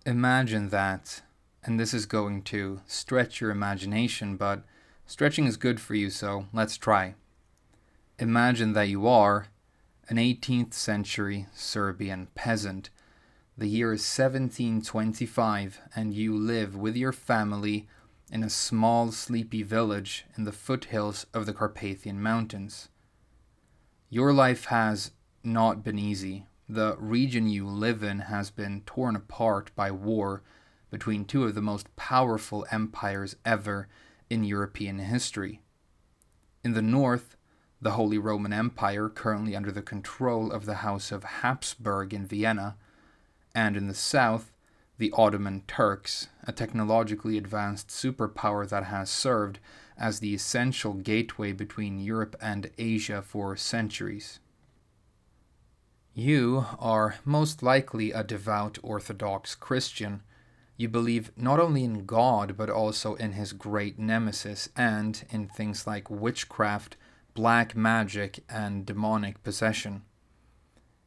Imagine that, and this is going to stretch your imagination, but stretching is good for you, so let's try. Imagine that you are an 18th century Serbian peasant. The year is 1725, and you live with your family in a small, sleepy village in the foothills of the Carpathian Mountains. Your life has not been easy. The region you live in has been torn apart by war between two of the most powerful empires ever in European history. In the north, the Holy Roman Empire, currently under the control of the House of Habsburg in Vienna, and in the south, the Ottoman Turks, a technologically advanced superpower that has served as the essential gateway between Europe and Asia for centuries. You are most likely a devout Orthodox Christian. You believe not only in God, but also in his great nemesis and in things like witchcraft, black magic, and demonic possession.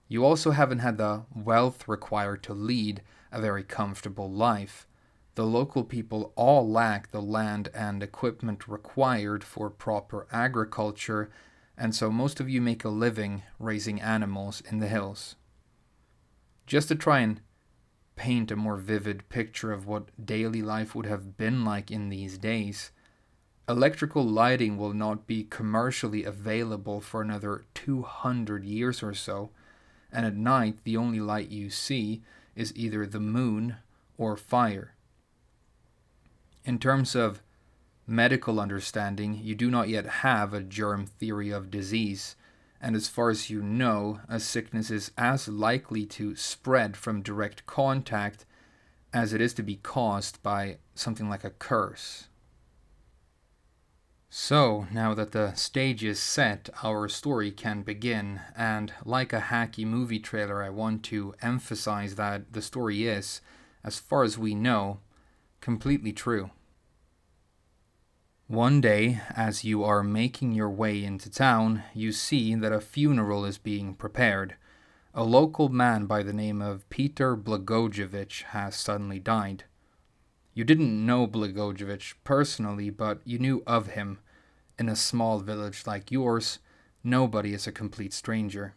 You also haven't had the wealth required to lead a very comfortable life. The local people all lack the land and equipment required for proper agriculture, and so most of you make a living raising animals in the hills. Just to try and paint a more vivid picture of what daily life would have been like in these days, electrical lighting will not be commercially available for another 200 years or so, and at night the only light you see is either the moon or fire. In terms of medical understanding, you do not yet have a germ theory of disease, and as far as you know, a sickness is as likely to spread from direct contact as it is to be caused by something like a curse. So, now that the stage is set, our story can begin, and like a hacky movie trailer, I want to emphasize that the story is, as far as we know, completely true. One day, as you are making your way into town, you see that a funeral is being prepared. A local man by the name of Peter Blagojevich has suddenly died. You didn't know Blagojevich personally, but you knew of him. In a small village like yours, nobody is a complete stranger.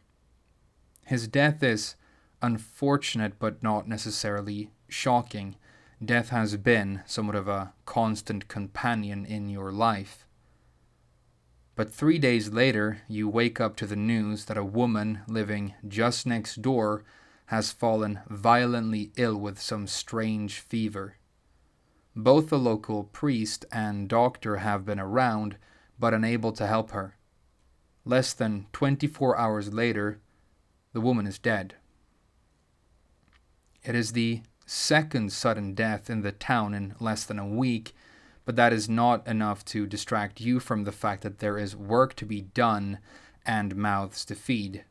His death is unfortunate but not necessarily shocking. Death has been somewhat of a constant companion in your life. But 3 days later, you wake up to the news that a woman living just next door has fallen violently ill with some strange fever. Both the local priest and doctor have been around, but unable to help her. Less than 24 hours later, the woman is dead. It is the second sudden death in the town in less than a week, but that is not enough to distract you from the fact that there is work to be done and mouths to feed.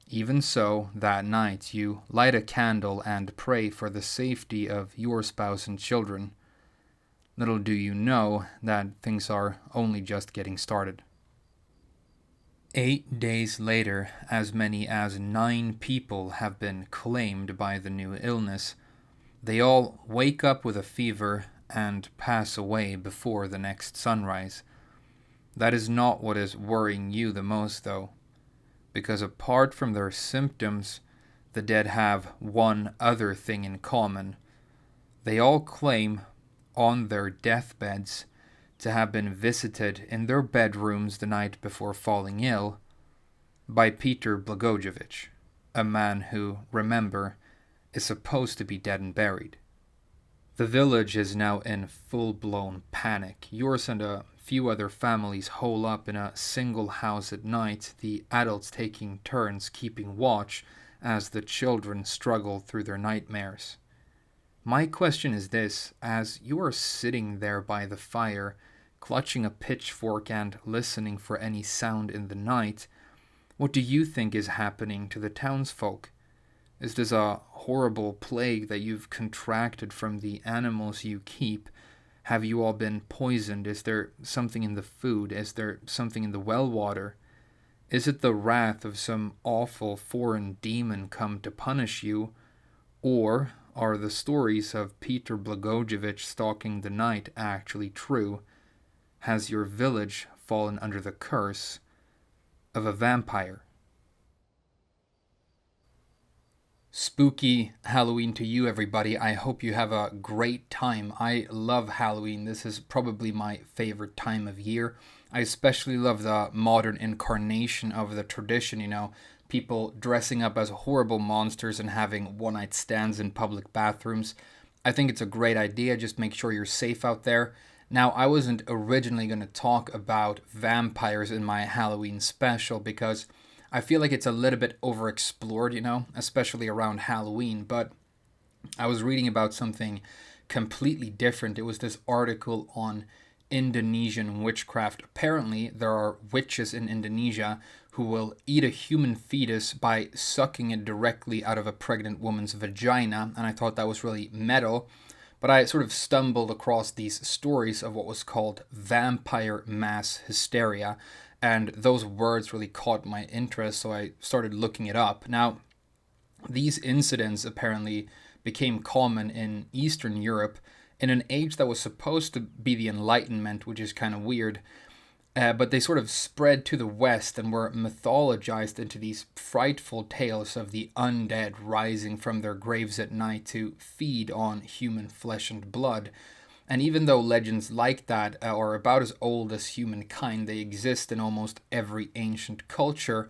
Even so, that night you light a candle and pray for the safety of your spouse and children. Little do you know that things are only just getting started. 8 days later, as many as 9 people have been claimed by the new illness. They all wake up with a fever and pass away before the next sunrise. That is not what is worrying you the most, though, because apart from their symptoms, the dead have one other thing in common. They all claim on their deathbeds to have been visited in their bedrooms the night before falling ill by Peter Blagojevich, a man who, remember, is supposed to be dead and buried. The village is now in full-blown panic. Yours and a few other families hole up in a single house at night, the adults taking turns keeping watch as the children struggle through their nightmares. My question is this: as you are sitting there by the fire, clutching a pitchfork and listening for any sound in the night, what do you think is happening to the townsfolk? Is this a horrible plague that you've contracted from the animals you keep? Have you all been poisoned? Is there something in the food? Is there something in the well water? Is it the wrath of some awful foreign demon come to punish you? Or are the stories of Peter Blagojevich stalking the night actually true? Has your village fallen under the curse of a vampire? Spooky Halloween to you, everybody. I hope you have a great time. I love Halloween. This is probably my favorite time of year. I especially love the modern incarnation of the tradition, people dressing up as horrible monsters and having one-night stands in public bathrooms. I think it's a great idea. Just make sure you're safe out there. Now, I wasn't originally going to talk about vampires in my Halloween special because I feel like it's a little bit overexplored, especially around Halloween. But I was reading about something completely different. It was this article on Indonesian witchcraft. Apparently, there are witches in Indonesia who will eat a human fetus by sucking it directly out of a pregnant woman's vagina. And I thought that was really metal. But I sort of stumbled across these stories of what was called vampire mass hysteria. And those words really caught my interest, so I started looking it up. Now, these incidents apparently became common in Eastern Europe in an age that was supposed to be the Enlightenment, which is kind of weird. But they sort of spread to the West and were mythologized into these frightful tales of the undead rising from their graves at night to feed on human flesh and blood. And even though legends like that are about as old as humankind, they exist in almost every ancient culture,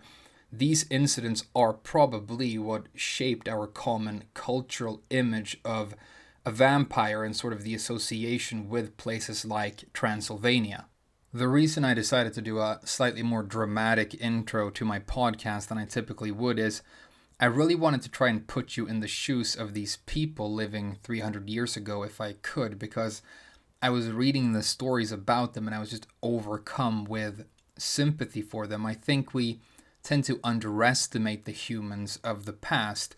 these incidents are probably what shaped our common cultural image of a vampire and sort of the association with places like Transylvania. The reason I decided to do a slightly more dramatic intro to my podcast than I typically would is I really wanted to try and put you in the shoes of these people living 300 years ago if I could, because I was reading the stories about them and I was just overcome with sympathy for them. I think we tend to underestimate the humans of the past,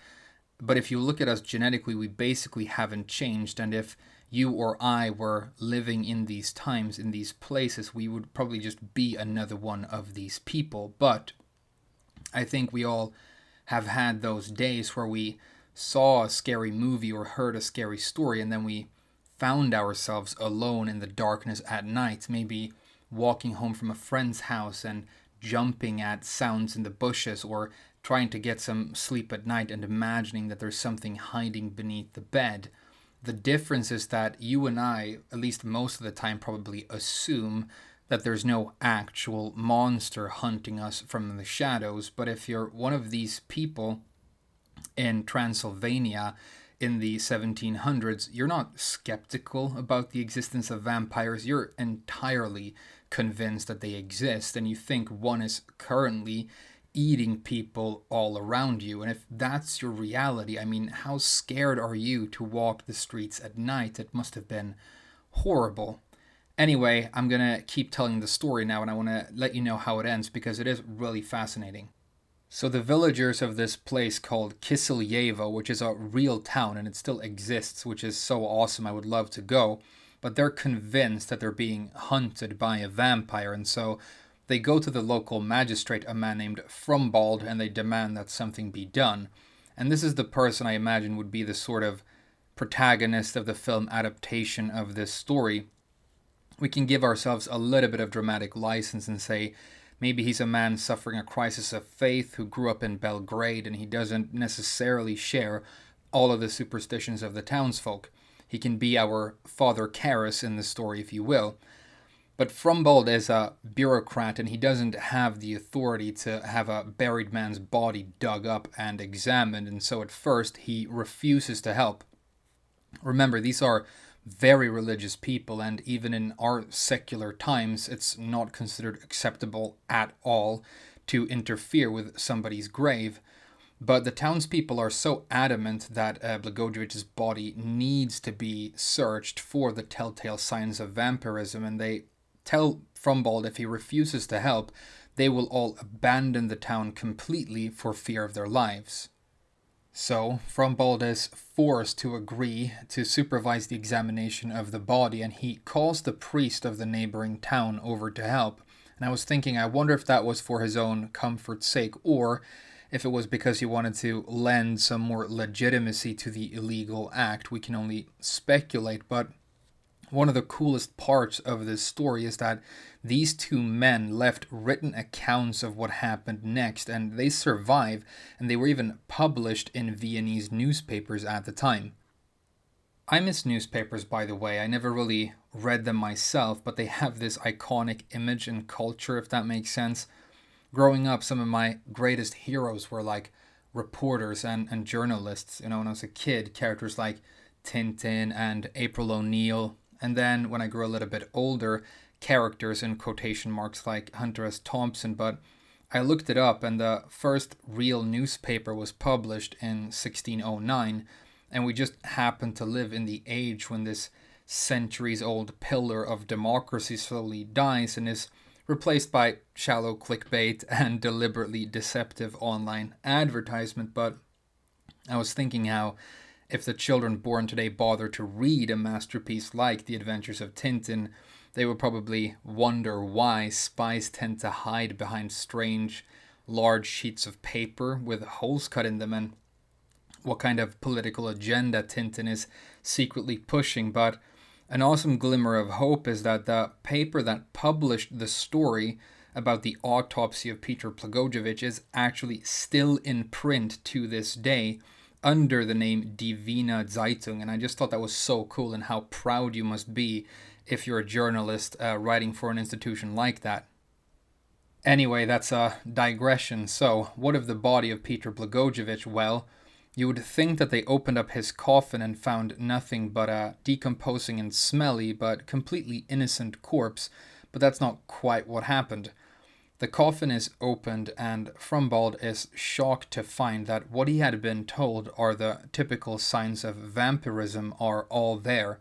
but if you look at us genetically, we basically haven't changed, and if you or I were living in these times, in these places, we would probably just be another one of these people. But I think we all have had those days where we saw a scary movie or heard a scary story and then we found ourselves alone in the darkness at night, maybe walking home from a friend's house and jumping at sounds in the bushes, or trying to get some sleep at night and imagining that there's something hiding beneath the bed. The difference is that you and I, at least most of the time, probably assume that there's no actual monster hunting us from the shadows. But if you're one of these people in Transylvania in the 1700s, you're not skeptical about the existence of vampires. You're entirely convinced that they exist, and you think one is currently eating people all around you. And if that's your reality, I mean, how scared are you to walk the streets at night? It must have been horrible. Anyway, I'm going to keep telling the story now, and I want to let you know how it ends because it is really fascinating. So the villagers of this place called Kisilyevo, which is a real town and it still exists, which is so awesome, I would love to go, but they're convinced that they're being hunted by a vampire, and so they go to the local magistrate, a man named Frumbald, and they demand that something be done. And this is the person I imagine would be the sort of protagonist of the film adaptation of this story. We can give ourselves a little bit of dramatic license and say maybe he's a man suffering a crisis of faith who grew up in Belgrade and he doesn't necessarily share all of the superstitions of the townsfolk. He can be our Father Karras in the story, if you will. But Frumbald is a bureaucrat and he doesn't have the authority to have a buried man's body dug up and examined, and so at first he refuses to help. Remember, these are very religious people, and even in our secular times, it's not considered acceptable at all to interfere with somebody's grave. But the townspeople are so adamant that Blagojevich's body needs to be searched for the telltale signs of vampirism, and they tell Frumbald if he refuses to help, they will all abandon the town completely for fear of their lives. So Frumbald is forced to agree to supervise the examination of the body, and he calls the priest of the neighboring town over to help. And I was thinking, I wonder if that was for his own comfort's sake, or if it was because he wanted to lend some more legitimacy to the illegal act, we can only speculate. But one of the coolest parts of this story is that these two men left written accounts of what happened next, and they survive, and they were even published in Viennese newspapers at the time. I miss newspapers, by the way. I never really read them myself, but they have this iconic image and culture, if that makes sense. Growing up, some of my greatest heroes were like reporters and journalists. You know, when I was a kid, characters like Tintin and April O'Neil. And then when I grew a little bit older, characters in quotation marks like Hunter S. Thompson. But I looked it up, and the first real newspaper was published in 1609. And we just happen to live in the age when this centuries old pillar of democracy slowly dies and is replaced by shallow clickbait and deliberately deceptive online advertisement. But I was thinking how if the children born today bother to read a masterpiece like The Adventures of Tintin, they would probably wonder why spies tend to hide behind strange, large sheets of paper with holes cut in them, and what kind of political agenda Tintin is secretly pushing. But an awesome glimmer of hope is that the paper that published the story about the autopsy of Peter Blagojevich is actually still in print to this day under the name Die Wiener Zeitung. And I just thought that was so cool, and how proud you must be if you're a journalist writing for an institution like that. Anyway, that's a digression. So, what of the body of Peter Blagojevich? Well, you would think that they opened up his coffin and found nothing but a decomposing and smelly but completely innocent corpse, but that's not quite what happened. The coffin is opened, and Frumbald is shocked to find that what he had been told are the typical signs of vampirism are all there.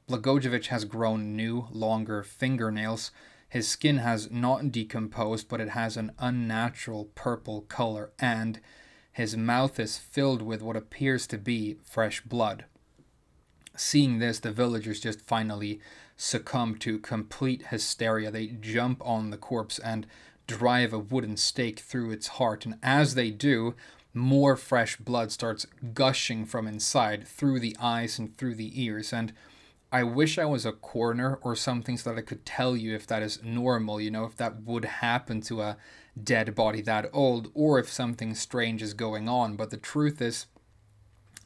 Blagojevich has grown new, longer fingernails. His skin has not decomposed, but it has an unnatural purple color, and his mouth is filled with what appears to be fresh blood. Seeing this, the villagers just finally succumb to complete hysteria. They jump on the corpse and drive a wooden stake through its heart, and as they do, more fresh blood starts gushing from inside, through the eyes and through the ears. And I wish I was a coroner or something so that I could tell you if that is normal, if that would happen to a dead body that old, or if something strange is going on. But the truth is,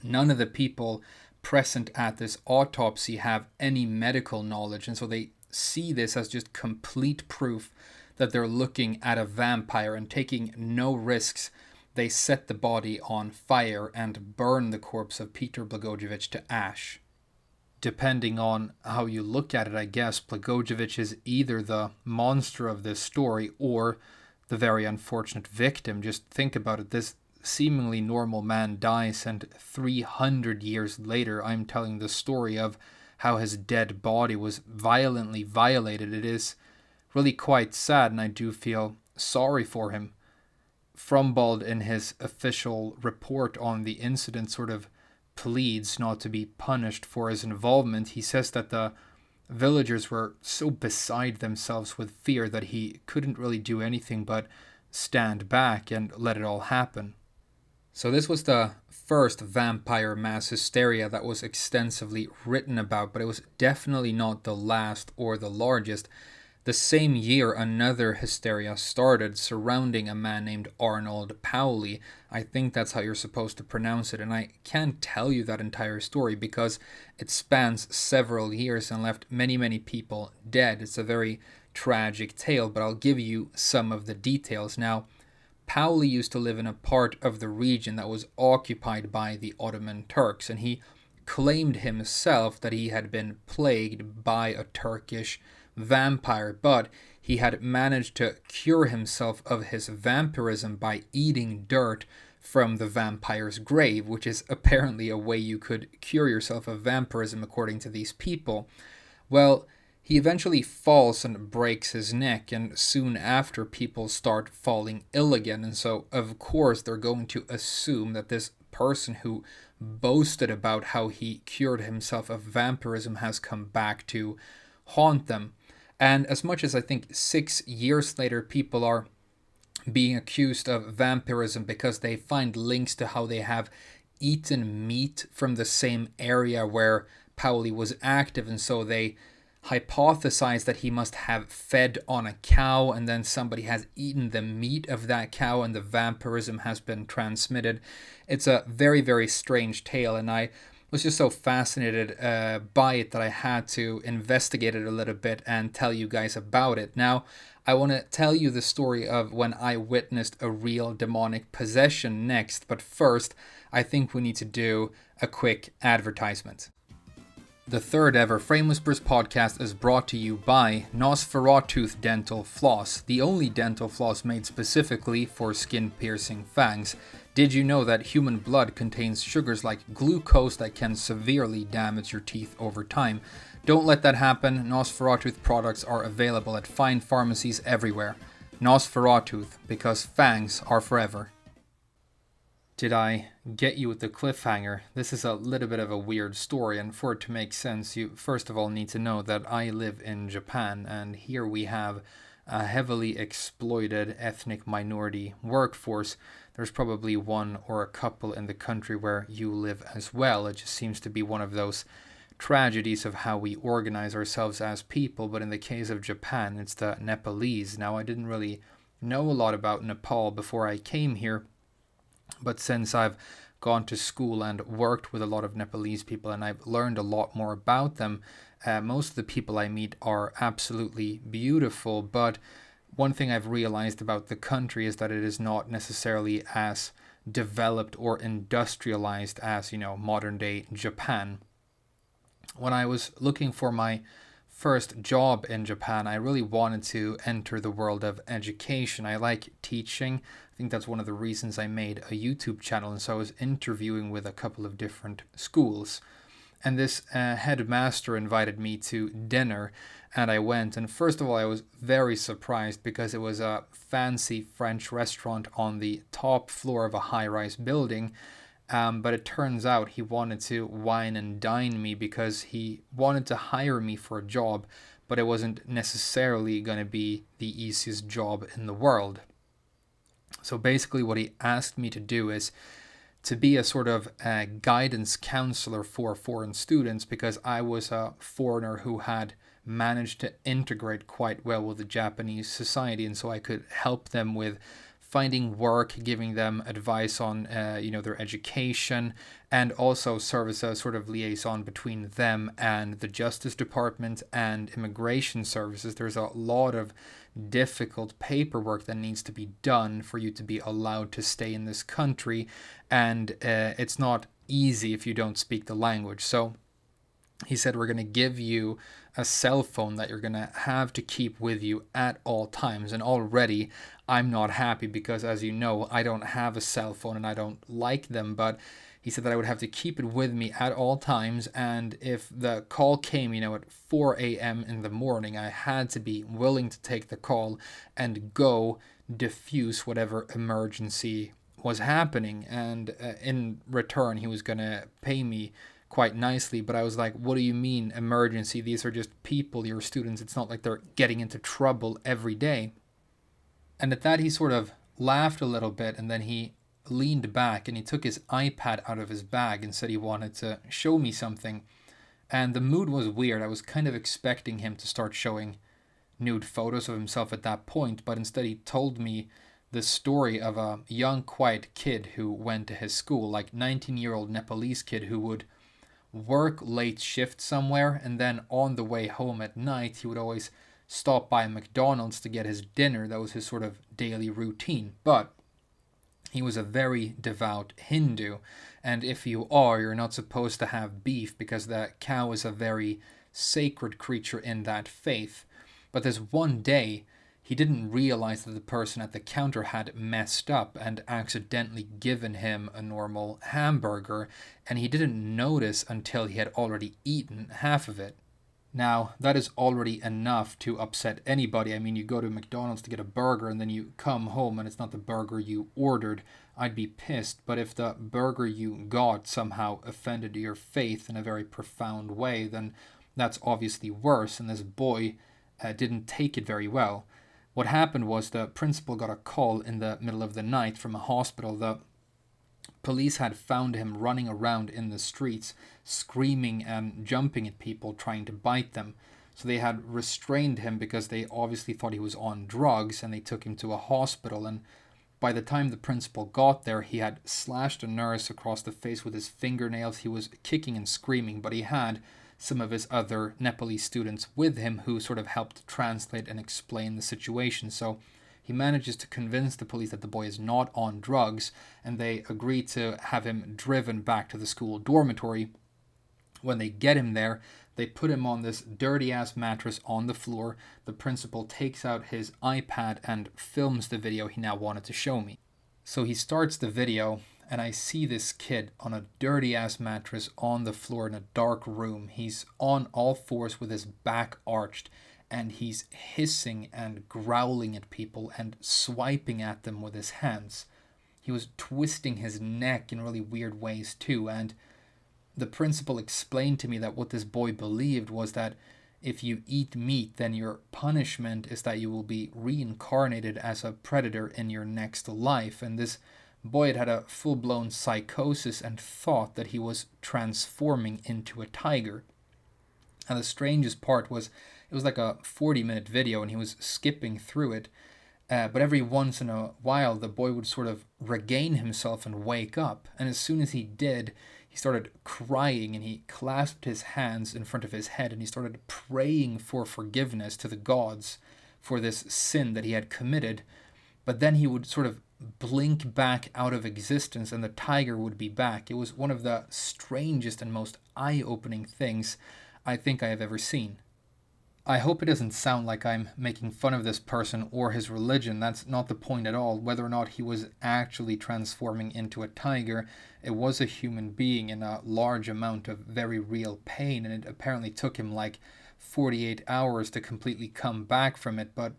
none of the people present at this autopsy have any medical knowledge, and so they see this as just complete proof that they're looking at a vampire, and taking no risks, they set the body on fire and burn the corpse of Peter Blagojevich to ash. Depending on how you look at it, I guess Blagojevich is either the monster of this story or the very unfortunate victim. Just think about it. This seemingly normal man dies, and 300 years later, I'm telling the story of how his dead body was violently violated. It is really quite sad, and I do feel sorry for him. Frumbald, in his official report on the incident, sort of pleads not to be punished for his involvement. He says that the villagers were so beside themselves with fear that he couldn't really do anything but stand back and let it all happen. So this was the first vampire mass hysteria that was extensively written about, but it was definitely not the last or the largest. The same year, another hysteria started surrounding a man named Arnold Pauli. I think that's how you're supposed to pronounce it, and I can't tell you that entire story because it spans several years and left many, many people dead. It's a very tragic tale, but I'll give you some of the details. Now, Pauli used to live in a part of the region that was occupied by the Ottoman Turks, and he claimed himself that he had been plagued by a Turkish vampire, but he had managed to cure himself of his vampirism by eating dirt from the vampire's grave, which is apparently a way you could cure yourself of vampirism according to these people. Well, he eventually falls and breaks his neck, and soon after people start falling ill again, and so of course they're going to assume that this person who boasted about how he cured himself of vampirism has come back to haunt them. And as much as I think 6 years later people are being accused of vampirism because they find links to how they have eaten meat from the same area where Pauli was active, and so they hypothesize that he must have fed on a cow and then somebody has eaten the meat of that cow and the vampirism has been transmitted. It's a very, very strange tale, and I was just so fascinated by it that I had to investigate it a little bit and tell you guys about it. Now, I want to tell you the story of when I witnessed a real demonic possession next, but first, I think we need to do a quick advertisement. The third ever Frame Whispers podcast is brought to you by Nosferatu Dental Floss, the only dental floss made specifically for skin-piercing fangs. Did you know that human blood contains sugars like glucose that can severely damage your teeth over time? Don't let that happen. Nosferatu products are available at fine pharmacies everywhere. Nosferatu, because fangs are forever. Did I get you with the cliffhanger? This is a little bit of a weird story, and for it to make sense, you first of all need to know that I live in Japan, and here we have a heavily exploited ethnic minority workforce. There's probably one or a couple in the country where you live as well. It just seems to be one of those tragedies of how we organize ourselves as people, but in the case of Japan, it's the Nepalese. Now, I didn't really know a lot about Nepal before I came here, but since I've gone to school and worked with a lot of Nepalese people and I've learned a lot more about them, most of the people I meet are absolutely beautiful. But one thing I've realized about the country is that it is not necessarily as developed or industrialized as, modern day Japan. When I was looking for my first job in Japan, I really wanted to enter the world of education. I like teaching. I think that's one of the reasons I made a YouTube channel, and so I was interviewing with a couple of different schools. And this headmaster invited me to dinner, and I went. And first of all, I was very surprised because it was a fancy French restaurant on the top floor of a high-rise building. But it turns out he wanted to wine and dine me because he wanted to hire me for a job, but it wasn't necessarily going to be the easiest job in the world. So basically what he asked me to do is to be a sort of guidance counselor for foreign students, because I was a foreigner who had managed to integrate quite well with the Japanese society, and so I could help them with finding work, giving them advice on their education, and also serve as a sort of liaison between them and the Justice Department and immigration services. There's a lot of difficult paperwork that needs to be done for you to be allowed to stay in this country, and it's not easy if you don't speak the language. So he said, we're going to give you a cell phone that you're going to have to keep with you at all times. And already I'm not happy because, as you know, I don't have a cell phone and I don't like them. But he said that I would have to keep it with me at all times. And if the call came, at 4 a.m. in the morning, I had to be willing to take the call and go diffuse whatever emergency was happening. And in return, he was going to pay me quite nicely, but I was like, what do you mean emergency? These are just people, your students. It's not like they're getting into trouble every day. And at that, he sort of laughed a little bit, and then he leaned back and he took his iPad out of his bag and said he wanted to show me something. And the mood was weird. I was kind of expecting him to start showing nude photos of himself at that point, but instead he told me the story of a young, quiet kid who went to his school, like 19-year-old Nepalese kid who would work late shift somewhere, and then on the way home at night he would always stop by McDonald's to get his dinner. That was his sort of daily routine. But he was a very devout Hindu, and if you're not supposed to have beef because the cow is a very sacred creature in that faith. But this one day he didn't realize that the person at the counter had messed up and accidentally given him a normal hamburger, and he didn't notice until he had already eaten half of it. Now, that is already enough to upset anybody. I mean, you go to McDonald's to get a burger and then you come home and it's not the burger you ordered. I'd be pissed. But if the burger you got somehow offended your faith in a very profound way, then that's obviously worse, and this boy didn't take it very well. What happened was the principal got a call in the middle of the night from a hospital. The police had found him running around in the streets, screaming and jumping at people, trying to bite them. So they had restrained him because they obviously thought he was on drugs, and they took him to a hospital. And by the time the principal got there, he had slashed a nurse across the face with his fingernails. He was kicking and screaming, but he had some of his other Nepalese students with him who sort of helped translate and explain the situation. So he manages to convince the police that the boy is not on drugs, and they agree to have him driven back to the school dormitory. When they get him there, they put him on this dirty ass mattress on the floor. The principal takes out his iPad and films the video he now wanted to show me. So he starts the video, and I see this kid on a dirty ass mattress on the floor in a dark room. He's on all fours with his back arched, and he's hissing and growling at people and swiping at them with his hands. He was twisting his neck in really weird ways too, and the principal explained to me that what this boy believed was that if you eat meat, then your punishment is that you will be reincarnated as a predator in your next life. And this boy had a full-blown psychosis and thought that he was transforming into a tiger. And the strangest part was, it was like a 40-minute video, and he was skipping through it. But every once in a while, the boy would sort of regain himself and wake up. And as soon as he did, he started crying, and he clasped his hands in front of his head, and he started praying for forgiveness to the gods for this sin that he had committed. But then he would sort of blink back out of existence, and the tiger would be back. It was one of the strangest and most eye-opening things I think I have ever seen. I hope it doesn't sound like I'm making fun of this person or his religion. That's not the point at all. Whether or not he was actually transforming into a tiger, it was a human being in a large amount of very real pain, and it apparently took him like 48 hours to completely come back from it. But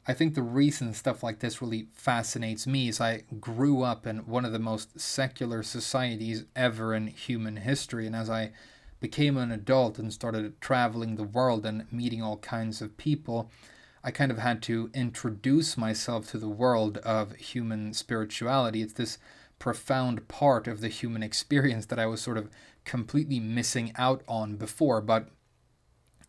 I think the reason stuff like this really fascinates me is I grew up in one of the most secular societies ever in human history, and as I became an adult and started traveling the world and meeting all kinds of people, I kind of had to introduce myself to the world of human spirituality. It's this profound part of the human experience that I was sort of completely missing out on before, but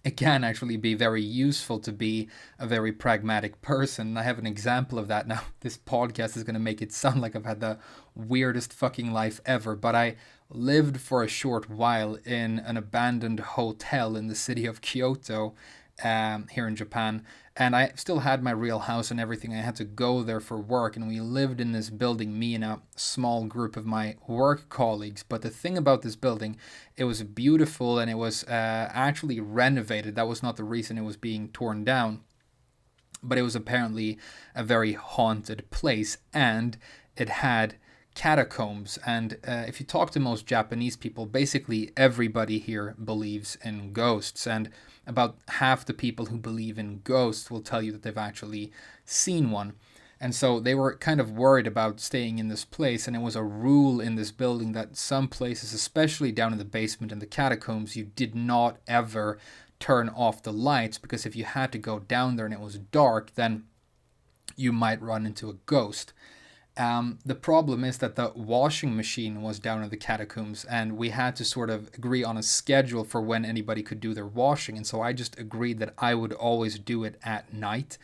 it can actually be very useful to be a very pragmatic person. I have an example of that now. This podcast is going to make it sound like I've had the weirdest fucking life ever, but I lived for a short while in an abandoned hotel in the city of Kyoto, here in Japan, and I still had my real house and everything. I had to go there for work, and we lived in this building, me and a small group of my work colleagues. But the thing about this building, it was beautiful, and it was actually renovated. That was not the reason it was being torn down, but it was apparently a very haunted place, and it had catacombs. And if you talk to most Japanese people, basically everybody here believes in ghosts, and about half the people who believe in ghosts will tell you that they've actually seen one. And so they were kind of worried about staying in this place, and it was a rule in this building that some places, especially down in the basement in the catacombs, you did not ever turn off the lights, because if you had to go down there and it was dark, then you might run into a ghost. The problem is that the washing machine was down in the catacombs, and we had to sort of agree on a schedule for when anybody could do their washing. And so I just agreed that I would always do it at night,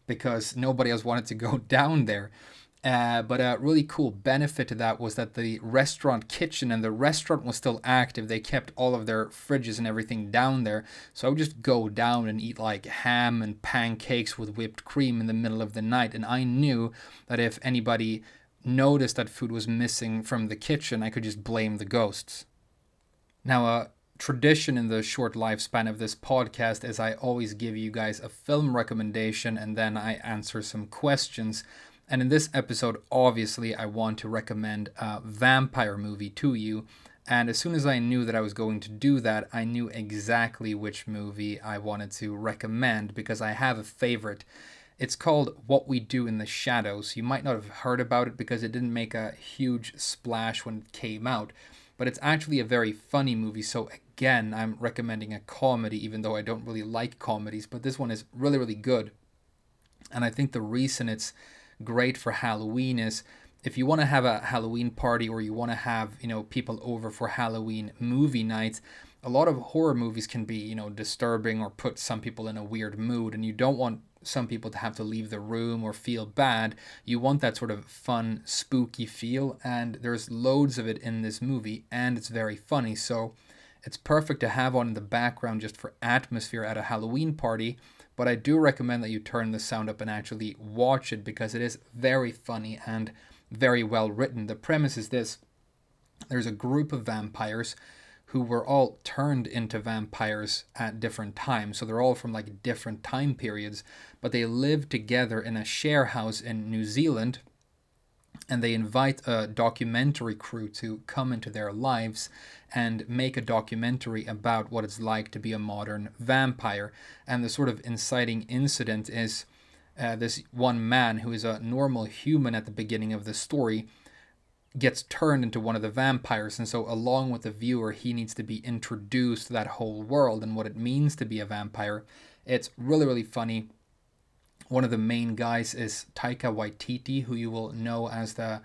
because nobody else wanted to go down there. But a really cool benefit to that was that the restaurant kitchen and the restaurant was still active. They kept all of their fridges and everything down there. So I would just go down and eat like ham and pancakes with whipped cream in the middle of the night. And I knew that if anybody noticed that food was missing from the kitchen, I could just blame the ghosts. Now, a tradition in the short lifespan of this podcast is I always give you guys a film recommendation, and then I answer some questions. And in this episode, obviously, I want to recommend a vampire movie to you. And as soon as I knew that I was going to do that, I knew exactly which movie I wanted to recommend, because I have a favorite. It's called What We Do in the Shadows. You might not have heard about it because it didn't make a huge splash when it came out, but it's actually a very funny movie. So again, I'm recommending a comedy, even though I don't really like comedies, but this one is really, really good. And I think the reason it's great for Halloween is if you want to have a Halloween party or you want to have, people over for Halloween movie night, a lot of horror movies can be, disturbing or put some people in a weird mood, and you don't want some people to have to leave the room or feel bad. You want that sort of fun, spooky feel, and there's loads of it in this movie, and it's very funny. So it's perfect to have on in the background just for atmosphere at a Halloween party. But I do recommend that you turn the sound up and actually watch it because it is very funny and very well written. The premise is this: there's a group of vampires who were all turned into vampires at different times. So they're all from like different time periods, but they live together in a share house in New Zealand, and they invite a documentary crew to come into their lives and make a documentary about what it's like to be a modern vampire. And the sort of inciting incident is this one man who is a normal human at the beginning of the story gets turned into one of the vampires, and so along with the viewer he needs to be introduced to that whole world and what it means to be a vampire. It's really, really funny. One of the main guys is Taika Waititi, who you will know as the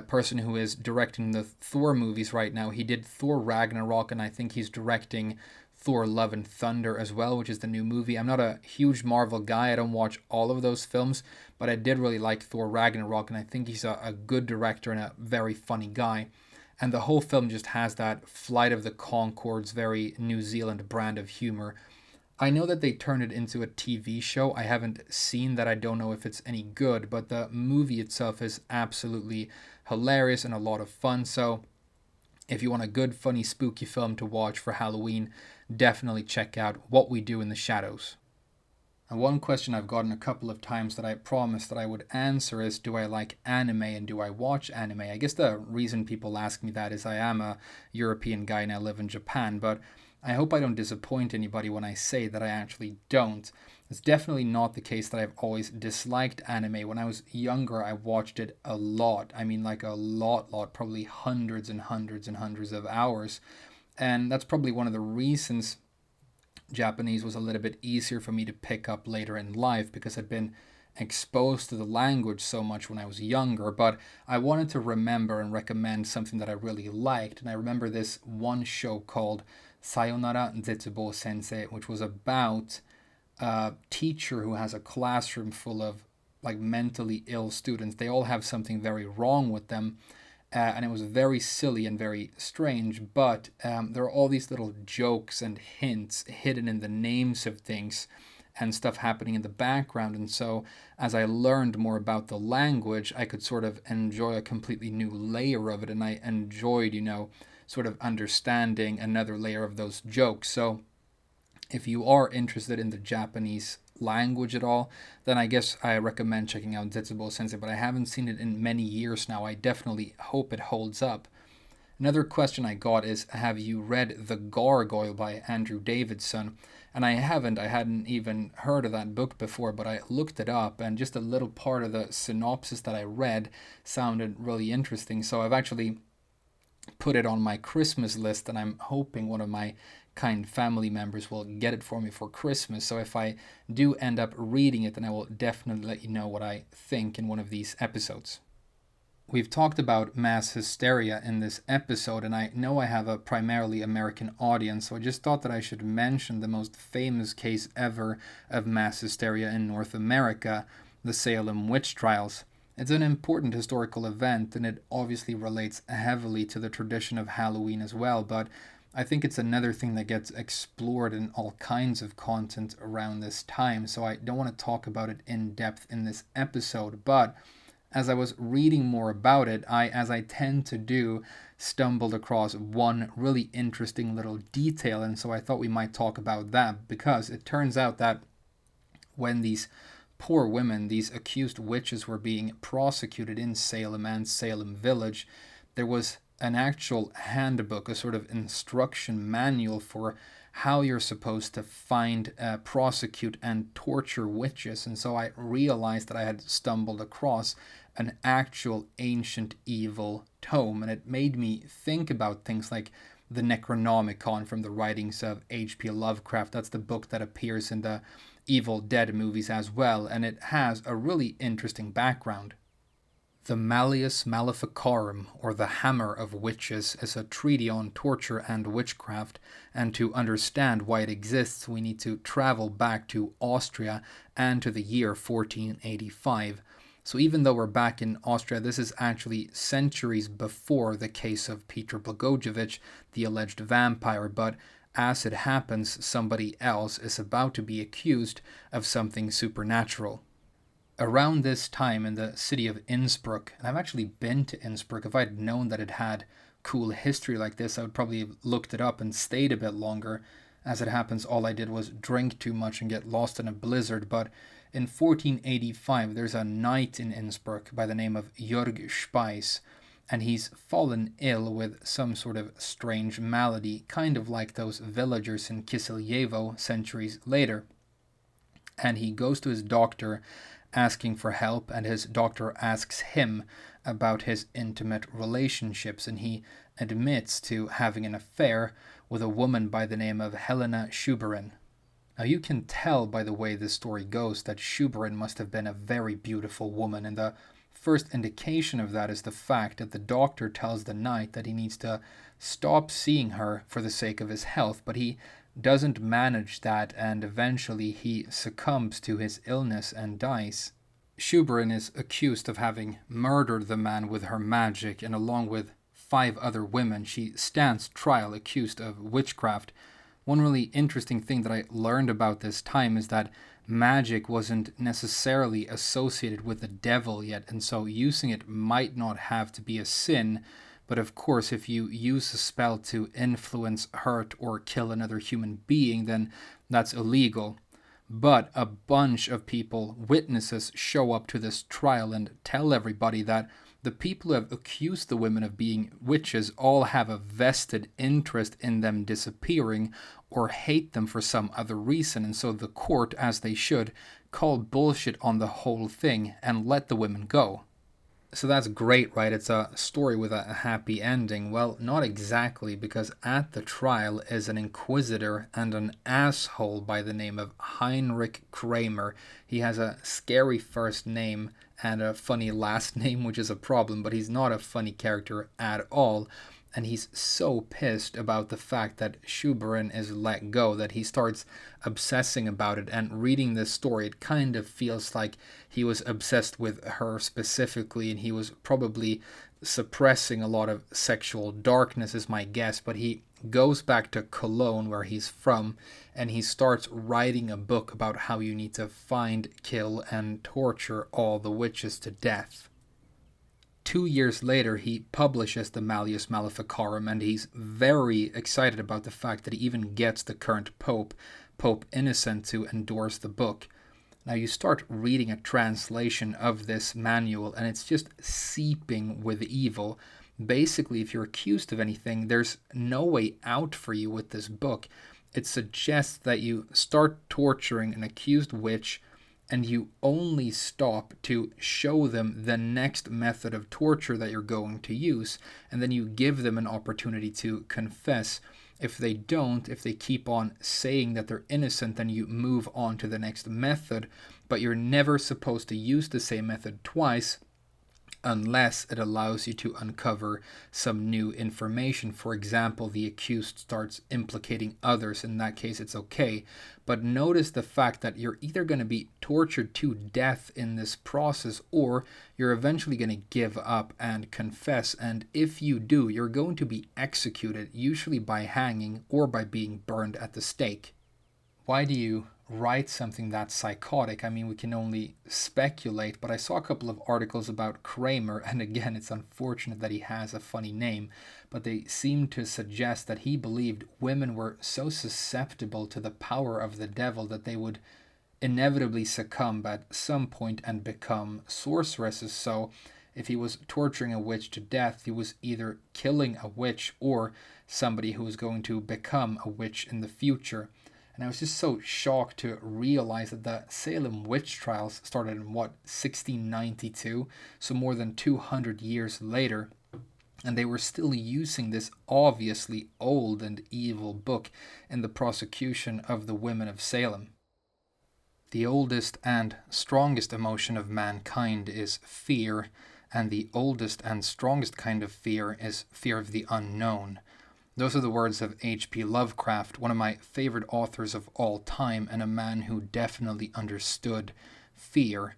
person who is directing the Thor movies right now. He did Thor Ragnarok, and I think he's directing Thor Love and Thunder as well, which is the new movie. I'm not a huge Marvel guy. I don't watch all of those films, but I did really like Thor Ragnarok, and I think he's a good director and a very funny guy. And the whole film just has that Flight of the Conchords, very New Zealand brand of humor. I know that they turned it into a TV show. I haven't seen that. I don't know if it's any good, but the movie itself is absolutely hilarious and a lot of fun. So if you want a good, funny, spooky film to watch for Halloween, definitely check out What We Do in the Shadows. And one question I've gotten a couple of times that I promised that I would answer is, do I like anime and do I watch anime? I guess the reason people ask me that is I am a European guy and I live in Japan, but I hope I don't disappoint anybody when I say that I actually don't. It's definitely not the case that I've always disliked anime. When I was younger, I watched it a lot. I mean, like a lot, probably hundreds and hundreds and hundreds of hours. And that's probably one of the reasons Japanese was a little bit easier for me to pick up later in life, because I'd been exposed to the language so much when I was younger. But I wanted to remember and recommend something that I really liked. And I remember this one show called Sayonara Zetsubo Sensei, which was about a teacher who has a classroom full of like mentally ill students. They all have something very wrong with them. And it was very silly and very strange, but there are all these little jokes and hints hidden in the names of things and stuff happening in the background. And so as I learned more about the language, I could sort of enjoy a completely new layer of it. And I enjoyed, sort of understanding another layer of those jokes. So if you are interested in the Japanese language at all, then I guess I recommend checking out Zetsubo Sensei, but I haven't seen it in many years now. I definitely hope it holds up. Another question I got is, have you read The Gargoyle by Andrew Davidson? And I haven't. I hadn't even heard of that book before, but I looked it up, and just a little part of the synopsis that I read sounded really interesting. So I've actually put it on my Christmas list, and I'm hoping one of my kind family members will get it for me for Christmas. So if I do end up reading it, then I will definitely let you know what I think in one of these episodes. We've talked about mass hysteria in this episode, and I know I have a primarily American audience, so I just thought that I should mention the most famous case ever of mass hysteria in North America, the Salem witch trials. It's an important historical event, and it obviously relates heavily to the tradition of Halloween as well, but I think it's another thing that gets explored in all kinds of content around this time, so I don't want to talk about it in depth in this episode. But as I was reading more about it, as I tend to do, stumbled across one really interesting little detail, and so I thought we might talk about that, because it turns out that when these poor women, these accused witches, were being prosecuted in Salem and Salem Village, there was an actual handbook, a sort of instruction manual for how you're supposed to find, prosecute, and torture witches. And so I realized that I had stumbled across an actual ancient evil tome, and it made me think about things like the Necronomicon from the writings of H.P. Lovecraft. That's the book that appears in the Evil Dead movies as well, and it has a really interesting background. The Malleus Maleficarum, or the Hammer of Witches, is a treatise on torture and witchcraft, and to understand why it exists, we need to travel back to Austria and to the year 1485. So even though we're back in Austria, this is actually centuries before the case of Peter Blagojevich, the alleged vampire, but as it happens, somebody else is about to be accused of something supernatural. Around this time in the city of Innsbruck, and I've actually been to Innsbruck. If I'd known that it had cool history like this, I would probably have looked it up and stayed a bit longer. As it happens, all I did was drink too much and get lost in a blizzard. But in 1485, there's a knight in Innsbruck by the name of Jörg Speis, and he's fallen ill with some sort of strange malady, kind of like those villagers in Kiseljevo centuries later. And he goes to his doctor asking for help, and his doctor asks him about his intimate relationships, and he admits to having an affair with a woman by the name of Helena Schuberin. Now you can tell by the way this story goes that Schuberin must have been a very beautiful woman, and the first indication of that is the fact that the doctor tells the knight that he needs to stop seeing her for the sake of his health, but he doesn't manage that, and eventually he succumbs to his illness and dies. Schuberin is accused of having murdered the man with her magic, and along with 5 other women, she stands trial accused of witchcraft. One really interesting thing that I learned about this time is that magic wasn't necessarily associated with the devil yet, and so using it might not have to be a sin. But of course, if you use a spell to influence, hurt, or kill another human being, then that's illegal. But a bunch of people, witnesses, show up to this trial and tell everybody that the people who have accused the women of being witches all have a vested interest in them disappearing or hate them for some other reason, and so the court, as they should, call bullshit on the whole thing and let the women go. So that's great, right? It's a story with a happy ending. Well, not exactly, because at the trial is an inquisitor and an asshole by the name of Heinrich Kramer. He has a scary first name and a funny last name, which is a problem, but he's not a funny character at all. And he's so pissed about the fact that Schuberin is let go that he starts obsessing about it. And reading this story, it kind of feels like he was obsessed with her specifically, and he was probably suppressing a lot of sexual darkness, is my guess. But he goes back to Cologne, where he's from, and he starts writing a book about how you need to find, kill, and torture all the witches to death. 2 years later, he publishes the Malleus Maleficarum, and he's very excited about the fact that he even gets the current Pope, Pope Innocent, to endorse the book. Now you start reading a translation of this manual, and it's just seeping with evil. Basically, if you're accused of anything, there's no way out for you with this book. It suggests that you start torturing an accused witch, and you only stop to show them the next method of torture that you're going to use, and then you give them an opportunity to confess. If they don't, if they keep on saying that they're innocent, then you move on to the next method, but you're never supposed to use the same method twice, unless it allows you to uncover some new information. For example, the accused starts implicating others. In that case, it's okay. But notice the fact that you're either going to be tortured to death in this process, or you're eventually going to give up and confess. And if you do, you're going to be executed, usually by hanging or by being burned at the stake. Why do you write something that's psychotic? I mean, we can only speculate, but I saw a couple of articles about Kramer, and again, it's unfortunate that he has a funny name, but they seem to suggest that he believed women were so susceptible to the power of the devil that they would inevitably succumb at some point and become sorceresses. So if he was torturing a witch to death, he was either killing a witch or somebody who was going to become a witch in the future. And I was just so shocked to realize that the Salem witch trials started in, 1692? So more than 200 years later. And they were still using this obviously old and evil book in the prosecution of the women of Salem. The oldest and strongest emotion of mankind is fear, and the oldest and strongest kind of fear is fear of the unknown. Those are the words of H.P. Lovecraft, one of my favorite authors of all time, and a man who definitely understood fear.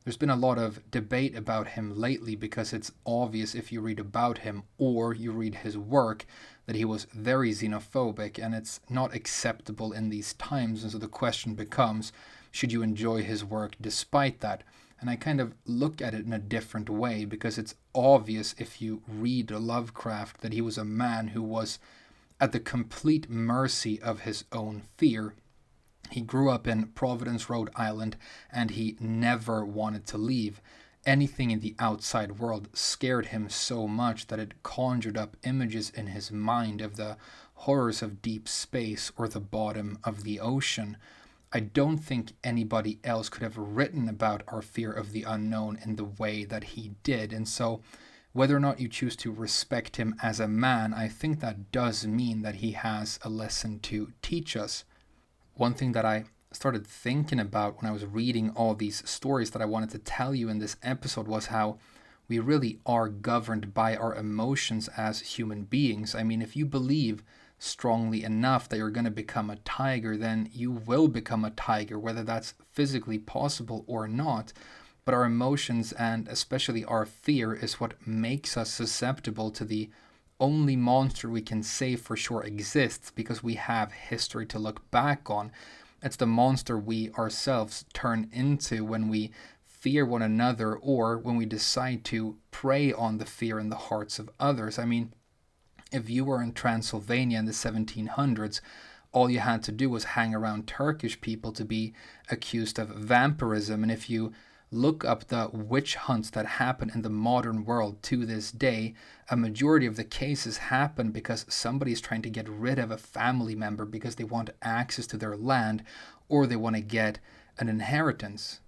There's been a lot of debate about him lately because it's obvious if you read about him or you read his work that he was very xenophobic, and it's not acceptable in these times. And so the question becomes, should you enjoy his work despite that? And I kind of look at it in a different way, because it's obvious if you read Lovecraft that he was a man who was at the complete mercy of his own fear. He grew up in Providence, Rhode Island, and he never wanted to leave. Anything in the outside world scared him so much that it conjured up images in his mind of the horrors of deep space or the bottom of the ocean. I don't think anybody else could have written about our fear of the unknown in the way that he did. And so whether or not you choose to respect him as a man, I think that does mean that he has a lesson to teach us. One thing that I started thinking about when I was reading all these stories that I wanted to tell you in this episode was how we really are governed by our emotions as human beings. I mean, if you believe strongly enough that you're going to become a tiger, then you will become a tiger, whether that's physically possible or not. But our emotions, and especially our fear, is what makes us susceptible to the only monster we can say for sure exists, because we have history to look back on. It's the monster we ourselves turn into when we fear one another, or when we decide to prey on the fear in the hearts of others. I mean, if you were in Transylvania in the 1700s, all you had to do was hang around Turkish people to be accused of vampirism. And if you look up the witch hunts that happen in the modern world to this day, a majority of the cases happen because somebody's trying to get rid of a family member because they want access to their land, or they want to get an inheritance.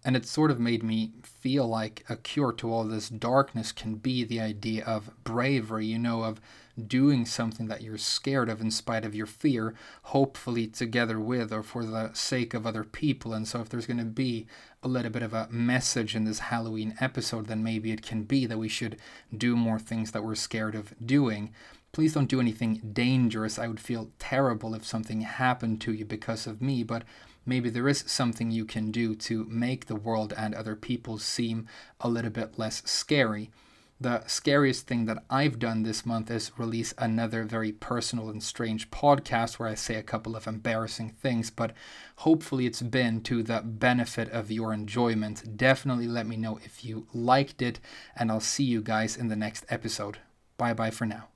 And it sort of made me feel like a cure to all this darkness can be the idea of bravery, of doing something that you're scared of in spite of your fear, hopefully together with or for the sake of other people. And so if there's going to be a little bit of a message in this Halloween episode, then maybe it can be that we should do more things that we're scared of doing. Please don't do anything dangerous. I would feel terrible if something happened to you because of me, but maybe there is something you can do to make the world and other people seem a little bit less scary. The scariest thing that I've done this month is release another very personal and strange podcast where I say a couple of embarrassing things, but hopefully it's been to the benefit of your enjoyment. Definitely let me know if you liked it, and I'll see you guys in the next episode. Bye bye for now.